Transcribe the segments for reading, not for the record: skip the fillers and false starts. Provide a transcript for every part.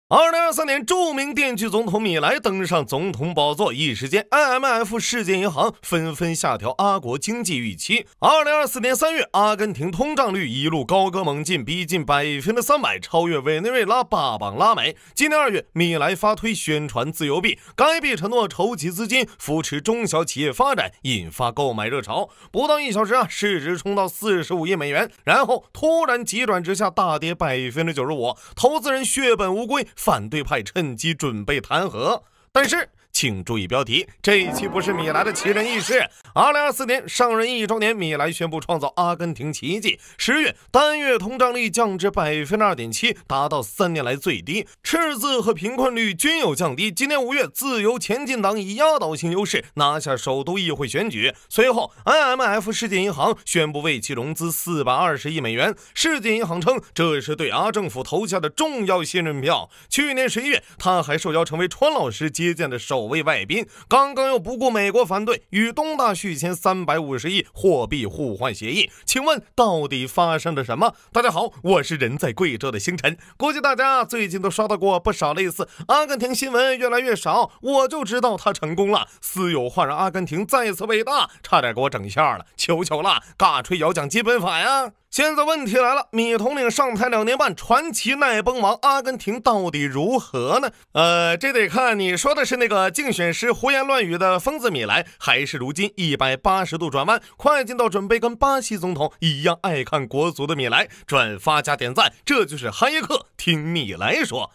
2023年，著名电锯总统米莱登上总统宝座，一时间 IMF 世界银行纷纷下调阿国经济预期。2024年3月，阿根廷通胀率一路高歌猛进，逼近300%，超越委内瑞拉8榜拉美。今年2月，米莱发推宣传自由币，该币承诺筹集资金扶持中小企业发展，引发购买热潮。不到1小时市值冲到45亿美元，然后突然急转直下，大跌95%，投资人血本无归。反对派趁机准备弹劾，但是请注意标题，这一期不是米莱的奇人异事。2024年上任1周年，米莱宣布创造阿根廷奇迹。10月单月通胀率降至 2.7%， 达到3年来最低，赤字和贫困率均有降低。今年5月，自由前进党以压倒性优势拿下首都议会选举。随后 IMF 世界银行宣布为其融资420亿美元。世界银行称，这是对阿政府投下的重要信任票。去年11月，他还受邀成为川老师接见的首位外宾，刚刚又不顾美国反对，与东大续签350亿货币互换协议。请问到底发生了什么？大家好，我是人在贵州的星辰。估计大家最近都刷到过不少类似阿根廷新闻越来越少，我就知道他成功了，私有化让阿根廷再次伟大，差点给我整笑了，求求了，尬吹摇讲基本法呀！现在问题来了，米统领上台2年半，传奇奈崩亡，阿根廷到底如何呢？这得看你说的是那个竞选时胡言乱语的疯子米莱，还是如今180度转弯，快进到准备跟巴西总统一样爱看国足的米莱。转发加点赞，这就是哈耶克听米莱说。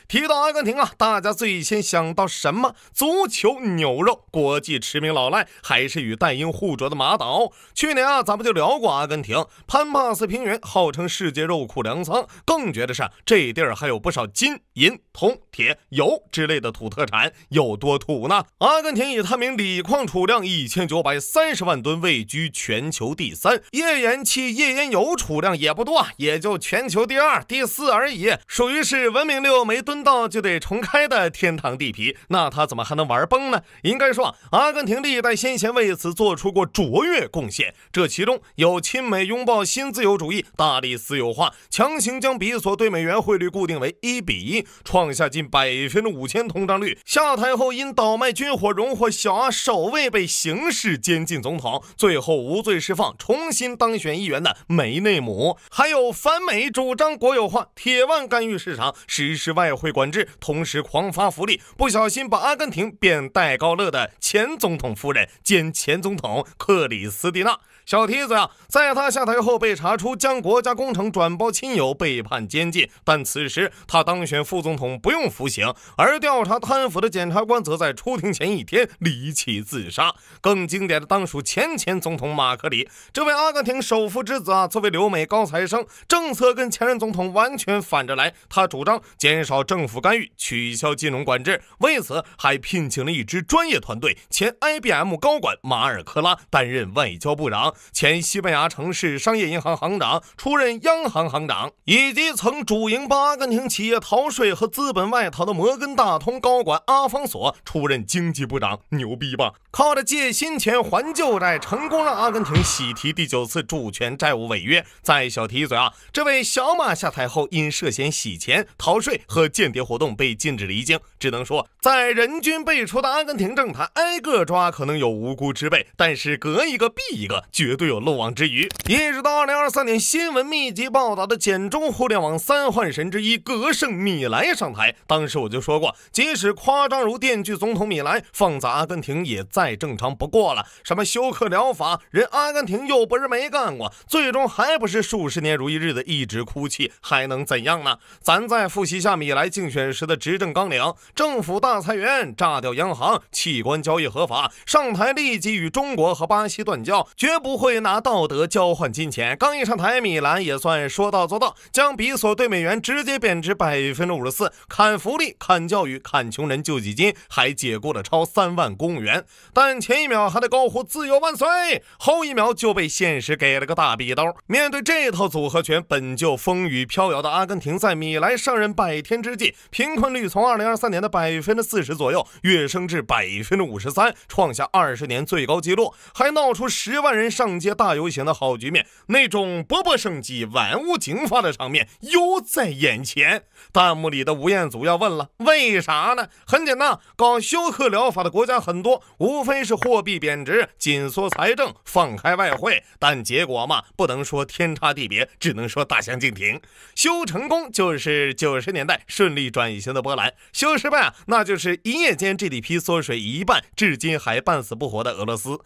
提到阿根廷大家最先想到什么？足球、牛肉、国际驰名老赖，还是与带鹰互啄的马岛？去年咱们就聊过阿根廷，潘帕斯平原号称世界肉库粮仓，更觉得是这地儿还有不少金、银、铜、铁、油之类的土特产，有多土呢？阿根廷以探明锂矿储量1930万吨位居全球第3，页岩气、页岩油储量也不多，也就全球第2、第4而已，属于是文明6没吨到就得重开的天堂地皮，那他怎么还能玩崩呢？应该说，阿根廷历代先贤为此做出过卓越贡献，这其中有亲美拥抱新自由主义，大力私有化，强行将比索对美元汇率固定为1:1，创下近5000%通胀率。下台后因倒卖军火荣获小阿首位被刑事监禁总统，最后无罪释放，重新当选议员的梅内姆。还有反美主张国有化，铁腕干预市场，实施外汇管制，同时狂发福利，不小心把阿根廷变戴高乐的前总统夫人兼前总统克里斯蒂娜。小蹄子在他下台后被查出将国家工程转包亲友，被判监禁，但此时他当选副总统不用服刑，而调查贪腐的检察官则在出庭前1天离奇自杀。更经典的当属前总统马克里，这位阿根廷首富之子作为留美高材生，政策跟前任总统完全反着来，他主张减少政府干预，取消金融管制，为此还聘请了一支专业团队，前 IBM 高管马尔科拉担任外交部长，前西班牙城市商业银行行长出任央行行长，以及曾主营帮阿根廷企业逃税和资本外逃的摩根大通高管阿方索出任经济部长。牛逼吧？靠着借新钱还旧债，成功让阿根廷喜提第9次主权债务违约。再小提一嘴这位小马下台后因涉嫌洗钱、逃税和间谍活动被禁止离京，只能说在人均辈出的阿根廷政坛，挨个抓可能有无辜之辈，但是隔一个毙一个，绝对有漏网之鱼。一直到2023年，新闻密集报道的简中互联网3幻神之一格胜米莱上台，当时我就说过，即使夸张如电锯总统米莱，放在阿根廷也再正常不过了。什么休克疗法，人阿根廷又不是没干过，最终还不是数十年如一日的一直哭泣，还能怎样呢？咱再复习一下米莱竞选时的执政纲领：政府大裁员，炸掉央行，器官交易合法，上台立即与中国和巴西断交，绝不会拿道德交换金钱。刚一上台，米兰也算说到做到，将比索对美元直接贬值54%，砍福利、砍教育、砍穷人救济金，还解雇了超3万公务员。但前一秒还得高呼自由万岁，后一秒就被现实给了个大逼兜。面对这套组合拳，本就风雨飘摇的阿根廷，在米莱上任100天之间计，贫困率从2023年的40%左右跃升至53%，创下20年最高纪录，还闹出10万人上街大游行的好局面，那种勃勃生机、万物竞发的场面又在眼前。弹幕里的吴彦祖要问了，为啥呢？很简单，搞休克疗法的国家很多，无非是货币贬值、紧缩财政、放开外汇，但结果嘛，不能说天差地别，只能说大相径庭。修成功就是90年代顺利转型的波兰，修失败那就是一夜间 GDP 缩水一半，至今还半死不活的俄罗斯。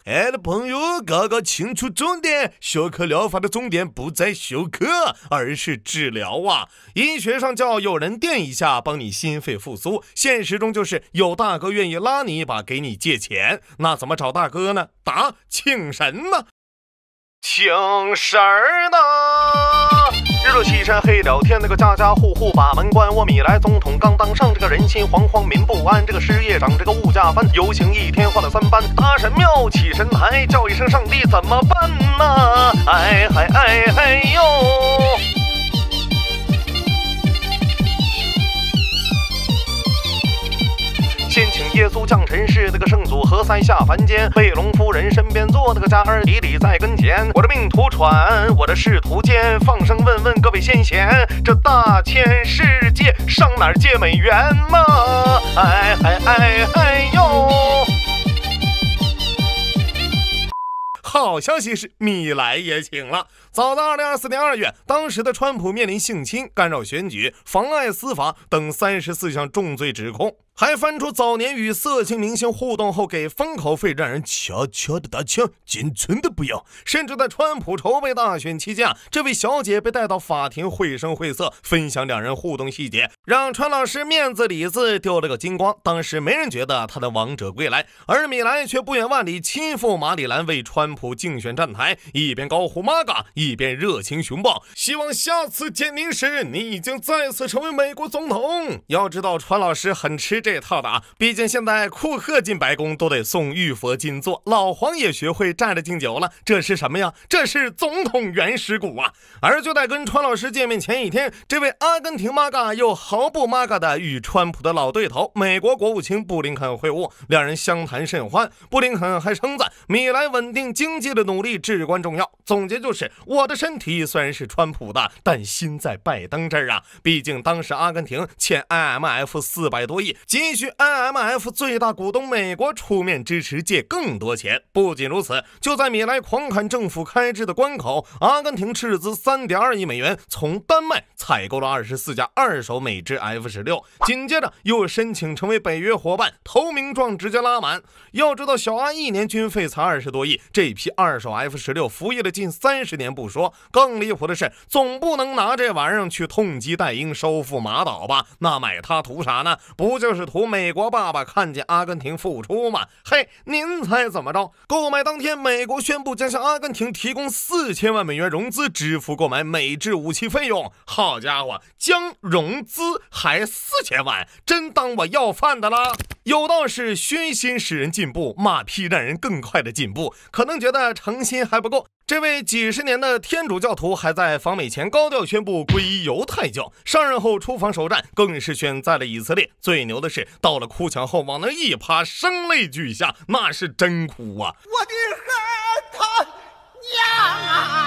朋友搞搞清楚重点，休克疗法的重点不在休克，而是治疗啊。医学上叫有人垫一下帮你心肺复苏，现实中就是有大哥愿意拉你一把给你借钱。那怎么找大哥呢？答：请神呢。请神呢？日落西山黑了天，那个家家户户把门关。我米莱总统刚当上，这个人心惶惶民不安，这个失业涨，这个物价翻，游行一天换了3班。大神庙起神台，叫一声上帝怎么办呢？哎嗨哎嗨哟！先请耶稣降尘世，那个圣祖何塞下凡间，贝隆夫人身边坐，那个加尔迪里在跟前。我的命途传，我的仕途坚，放声问问各位先贤，这大千世界上哪儿借美元嘛？哎哎哎哎哟！好消息是，米莱也请了。早在2024年2月，当时的川普面临性侵、干扰选举、妨碍司法等34项重罪指控，还翻出早年与色情明星互动后给封口费，让人悄悄的打枪，仅存的不要。甚至在川普筹备大选期间这位小姐被带到法庭绘声绘色分享两人互动细节，让川老师面子里子丢了个精光。当时没人觉得他的王者归来，而米莱却不远万里亲赴马里兰为川普竞选站台，一边高呼 MAGA， 一边热情熊抱，希望下次见您时你已经再次成为美国总统。要知道川老师很吃这套的毕竟现在库克进白宫都得送玉佛金座，老黄也学会站着敬酒了，这是什么呀？这是总统原始股啊！而就在跟川老师见面前一天，这位阿根廷 MAGA 又毫不 MAGA 的与川普的老对头美国国务卿布林肯会晤，两人相谈甚欢。布林肯还称赞米莱稳定经济的努力至关重要，总结就是我的身体虽然是川普的，但心在拜登这儿啊！毕竟当时阿根廷欠 IMF 400多亿，急需 IMF 最大股东美国出面支持借更多钱。不仅如此，就在米莱狂砍政府开支的关口，阿根廷斥资3.2亿美元从丹麦采购了24架二手美制 F-16，紧接着又申请成为北约伙伴，投名状直接拉满。要知道小阿一年军费才20多亿，这批二手 F-16服役了近30年不说，更离谱的是总不能拿这玩意儿去痛击戴英收复马岛吧？那买它图啥呢？不就是图美国爸爸看见阿根廷复出吗？嘿，您猜怎么着？购买当天，美国宣布将向阿根廷提供4000万美元融资，支付购买美制武器费用。好家伙，将融资还4000万，真当我要饭的了？有道是虚心使人进步，马屁让人更快的进步。可能觉得诚心还不够，这位几十年的天主教徒还在访美前高调宣布皈依犹太教，上任后出访首站更是选在了以色列。最牛的是，到了哭墙后往那一趴，声泪俱下，那是真哭啊！我的孩他娘啊！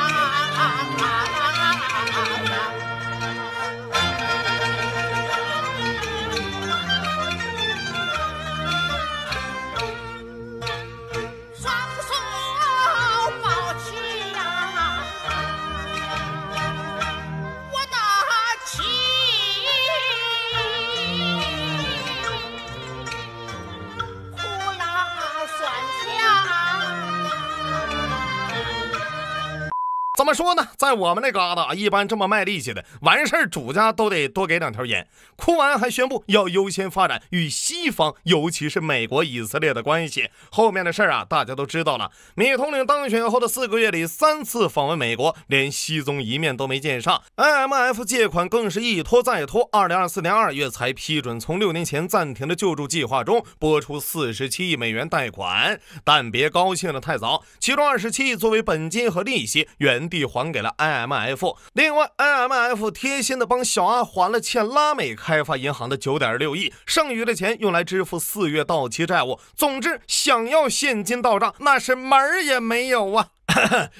怎么说呢，在我们那嘎达，一般这么卖力气的完事儿，主家都得多给2条烟。哭完还宣布要优先发展与西方，尤其是美国以色列的关系。后面的事儿大家都知道了。米统领当选后的4个月里3次访问美国，连稀松一面都没见上。 IMF 借款更是一拖再拖，2024年2月才批准从6年前暂停的救助计划中拨出47亿美元贷款。但别高兴得太早，其中27亿作为本金和利息原地币还给了 IMF。 另外 IMF 贴心的帮小阿还了欠拉美开发银行的 9.6 亿，剩余的钱用来支付4月到期债务。总之想要现金到账那是门儿也没有啊。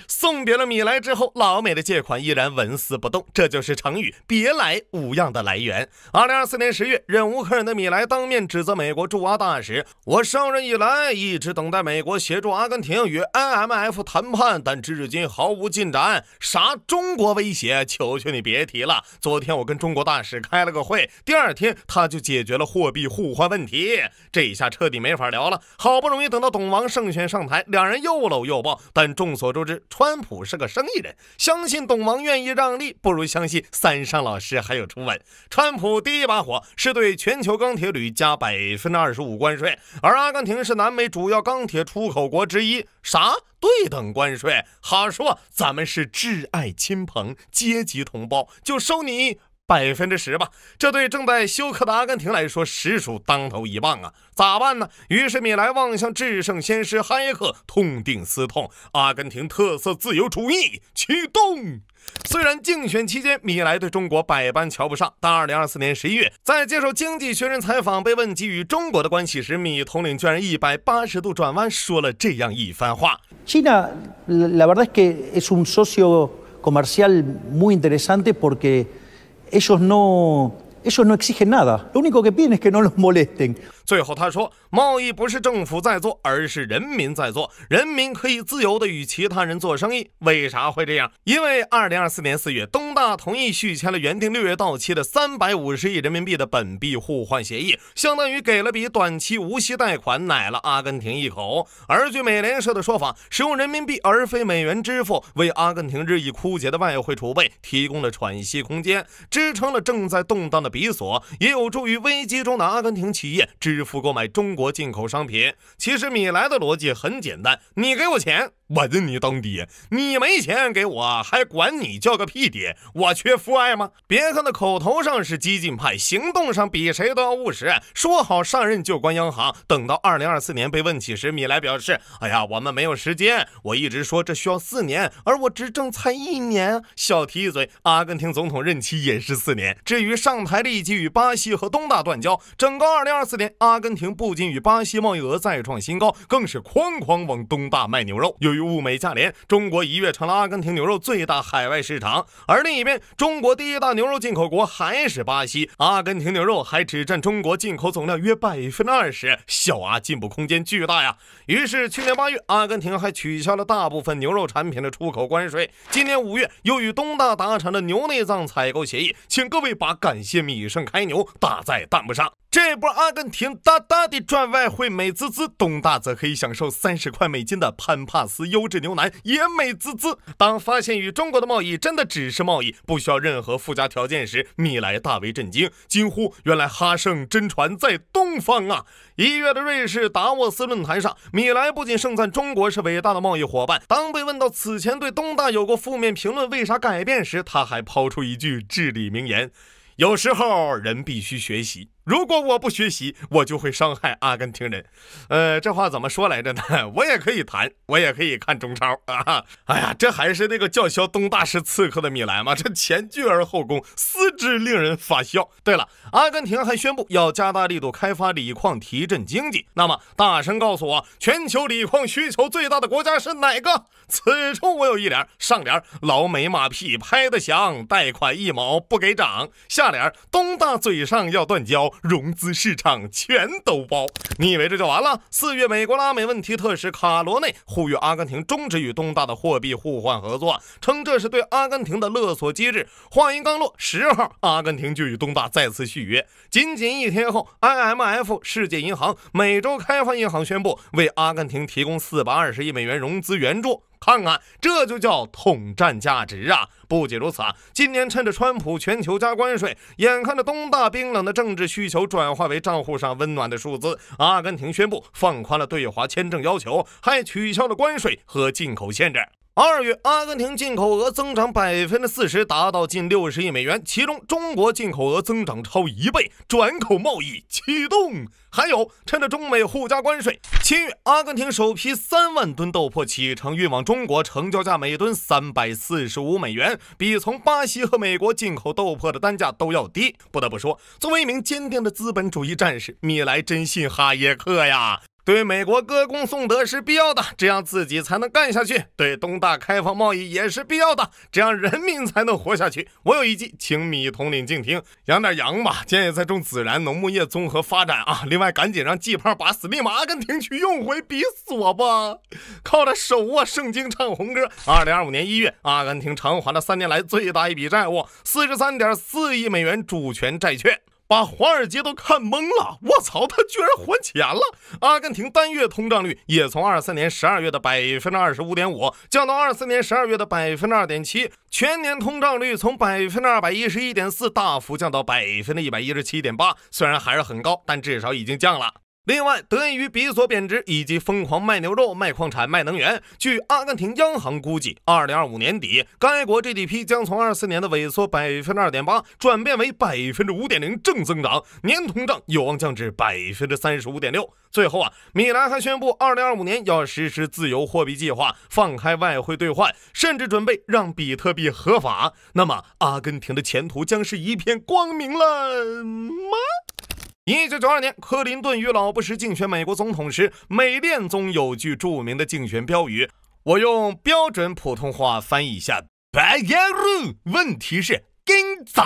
送别了米莱之后，老美的借款依然纹丝不动，这就是成语别来无恙的来源。2024年10月，忍无可忍的米莱当面指责美国驻阿大使，我上任以来一直等待美国协助阿根廷与 IMF 谈判，但至今毫无进展。啥中国威胁，求求你别提了。昨天我跟中国大使开了个会，第2天他就解决了货币互换问题，这一下彻底没法聊了。好不容易等到董王胜选上台，两人又搂又抱，但众所周知，川普是个生意人，相信董王愿意让利，不如相信三上老师还有初吻。川普第一把火是对全球钢铁铝加25%关税，而阿根廷是南美主要钢铁出口国之一，啥对等关税？好说咱们是挚爱亲朋，阶级同胞，就收你10%吧，这对正在休克的阿根廷来说实属当头一棒啊！咋办呢？于是米莱望向至圣先师哈耶克，痛定思痛，阿根廷特色自由主义启动。虽然竞选期间米莱对中国百般瞧不上，但2024年11月，在接受经济学人采访被问及与中国的关系时，米统领居然180度转弯，说了这样一番话 ：China, la verdad es que es un socio comercial muy interesante porque ellos no exigen nada, lo único que piden es que no los molesten。最后他说，贸易不是政府在做，而是人民在做，人民可以自由的与其他人做生意。为啥会这样？因为2024年4月，东大同意续签了原定6月到期的350亿人民币的本币互换协议，相当于给了笔短期无息贷款，奶了阿根廷一口。而据美联社的说法，使用人民币而非美元支付，为阿根廷日益枯竭的外汇储备提供了喘息空间，支撑了正在动荡的比索，也有助于危机中的阿根廷企业支付购买中国进口商品。其实米莱的逻辑很简单，你给我钱，我认你当爹，你没钱给我，还管你叫个屁爹，我缺父爱吗？别看他口头上是激进派，行动上比谁都要务实，说好上任就关央行。等到2024年被问起时，米莱表示，哎呀，我们没有时间，我一直说这需要4年，而我执政才1年。小提一嘴，阿根廷总统任期也是4年。至于上台立即与巴西和东大断交，整个2024年阿根廷不仅与巴西贸易额再创新高，更是哐哐往东大卖牛肉。由于物美价廉，中国一跃成了阿根廷牛肉最大海外市场。而另一边，中国第一大牛肉进口国还是巴西，阿根廷牛肉还只占中国进口总量约20%，小阿进步空间巨大呀。于是去年8月，阿根廷还取消了大部分牛肉产品的出口关税。今年5月，又与东大达成了牛内脏采购协议，请各位把感谢米盛开牛打在弹幕上。这波阿根廷大大的赚外汇美滋滋，东大则可以享受30块美金的潘帕斯优质牛腩也美滋滋。当发现与中国的贸易真的只是贸易，不需要任何附加条件时，米莱大为震惊，惊呼原来哈圣真传在东方啊！1月的瑞士达沃斯论坛上，米莱不仅盛赞中国是伟大的贸易伙伴，当被问到此前对东大有过负面评论为啥改变时，他还抛出一句至理名言，有时候人必须学习，如果我不学习，我就会伤害阿根廷人。这话怎么说来着呢？我也可以谈，我也可以看中超啊！哎呀，这还是那个叫嚣东大是刺客的米莱吗？这前倨而后恭，思之令人发笑。对了，阿根廷还宣布要加大力度开发锂矿，提振经济。那么，大声告诉我，全球锂矿需求最大的国家是哪个？此处我有一联，上联老美马屁拍得响，贷款1毛不给涨；下联东大嘴上要断交，融资市场全都包。你以为这就完了？4月，美国拉美问题特使卡罗内呼吁阿根廷终止与东大的货币互换合作，称这是对阿根廷的勒索机制。话音刚落，10号，阿根廷就与东大再次续约。仅仅1天后 ，IMF、世界银行、美洲开发银行宣布为阿根廷提供420亿美元融资援助。看看，这就叫统战价值啊！不仅如此啊，今年趁着川普全球加关税，眼看着东大冰冷的政治需求转化为账户上温暖的数字，阿根廷宣布放宽了对华签证要求，还取消了关税和进口限制。2月，阿根廷进口额增长40%，达到近60亿美元，其中中国进口额增长超1倍，转口贸易启动。还有，趁着中美互加关税，7月，阿根廷首批3万吨豆粕启程运往中国，成交价每吨345美元，比从巴西和美国进口豆粕的单价都要低。不得不说，作为一名坚定的资本主义战士，米莱真信哈耶克呀！对美国歌功颂德是必要的，这样自己才能干下去；对东大开放贸易也是必要的，这样人民才能活下去。我有一计，请米统领静听。养点羊吧，建议再种孜然，农牧业综合发展啊！另外，赶紧让季胖把死命阿根廷去用回，比死我吧！靠着手握圣经唱红歌。2025年1月，阿根廷偿还了3年来最大一笔债务，43.4亿美元主权债券。把华尔街都看懵了，我操，他居然还钱了！阿根廷单月通胀率也从23年12月的25.5%降到23年12月的2.7%，全年通胀率从211.4%大幅降到117.8%，虽然还是很高，但至少已经降了。另外，得益于比索贬值以及疯狂卖牛肉、卖矿产、卖能源，据阿根廷央行估计，2025年底，该国 GDP 将从24年的萎缩2.8%转变为5.0%正增长，年通胀有望降至35.6%。最后米兰还宣布，2025年要实施自由货币计划，放开外汇兑换，甚至准备让比特币合法。那么，阿根廷的前途将是一片光明了吗？1992年，克林顿与老布什竞选美国总统时，美恋综有句著名的竞选标语，我用标准普通话翻译一下：白干路，问题是跟仔。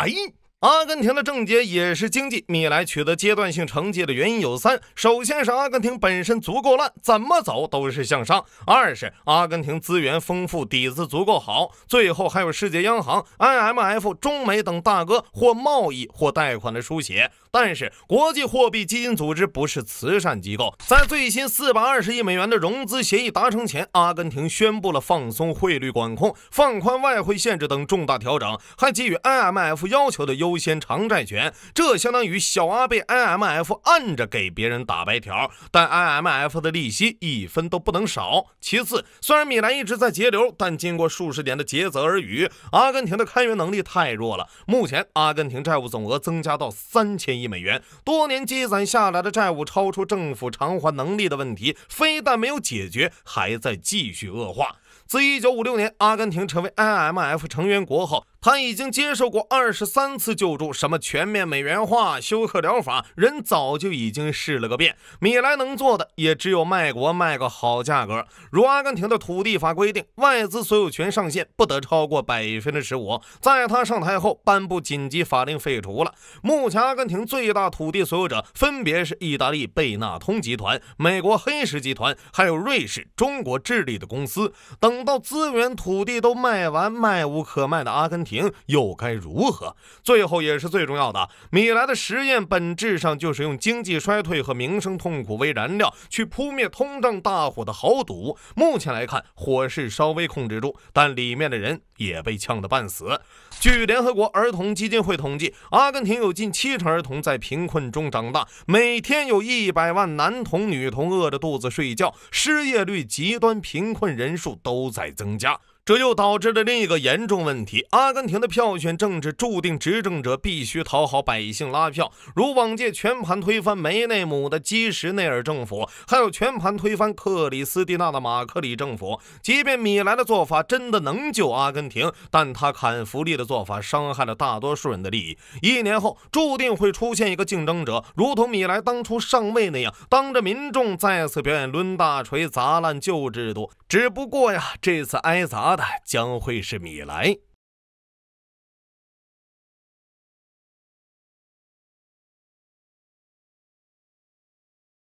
阿根廷的症结也是经济，米莱取得阶段性成绩的原因有3：首先是阿根廷本身足够烂，怎么走都是向上；二是阿根廷资源丰富，底子足够好；最后还有世界央行、IMF、中美等大哥或贸易或贷款的书写。但是国际货币基金组织不是慈善机构，在最新420亿美元的融资协议达成前，阿根廷宣布了放松汇率管控、放宽外汇限制等重大调整，还给予 IMF 要求的优先偿债权，这相当于小阿被 IMF 按着给别人打白条，但 IMF 的利息1分都不能少。其次，虽然米兰一直在节流，但经过数十年的竭泽而渔，阿根廷的开源能力太弱了。目前阿根廷债务总额增加到3000亿美元，多年积攒下来的债务超出政府偿还能力的问题，非但没有解决，还在继续恶化。自1956年阿根廷成为 IMF 成员国后，他已经接受过23次救助，什么全面美元化、休克疗法，人早就已经试了个遍。米莱能做的也只有卖国卖个好价格。如阿根廷的土地法规定，外资所有权上限不得超过15%，在他上台后颁布紧急法令废除了。目前阿根廷最大土地所有者分别是意大利贝纳通集团、美国黑石集团，还有瑞士、中国、智利的公司。等到资源土地都卖完，卖无可卖的阿根廷又该如何？最后也是最重要的，米莱的实验本质上就是用经济衰退和民生痛苦为燃料，去扑灭通胀大火的豪赌。目前来看，火势稍微控制住，但里面的人也被呛得半死。据联合国儿童基金会统计，阿根廷有近70%儿童在贫困中长大，每天有100万男童女童饿着肚子睡觉，失业率、极端贫困人数都在增加。这又导致了另一个严重问题，阿根廷的票选政治注定执政者必须讨好百姓拉票，如往届全盘推翻梅内姆的基什内尔政府，还有全盘推翻克里斯蒂娜的马克里政府。即便米莱的做法真的能救阿根廷，但他砍福利的做法伤害了大多数人的利益。1年后注定会出现一个竞争者，如同米莱当初上位那样，当着民众再次表演抡大锤砸烂旧制度。只不过呀，这次挨砸的将会是米莱。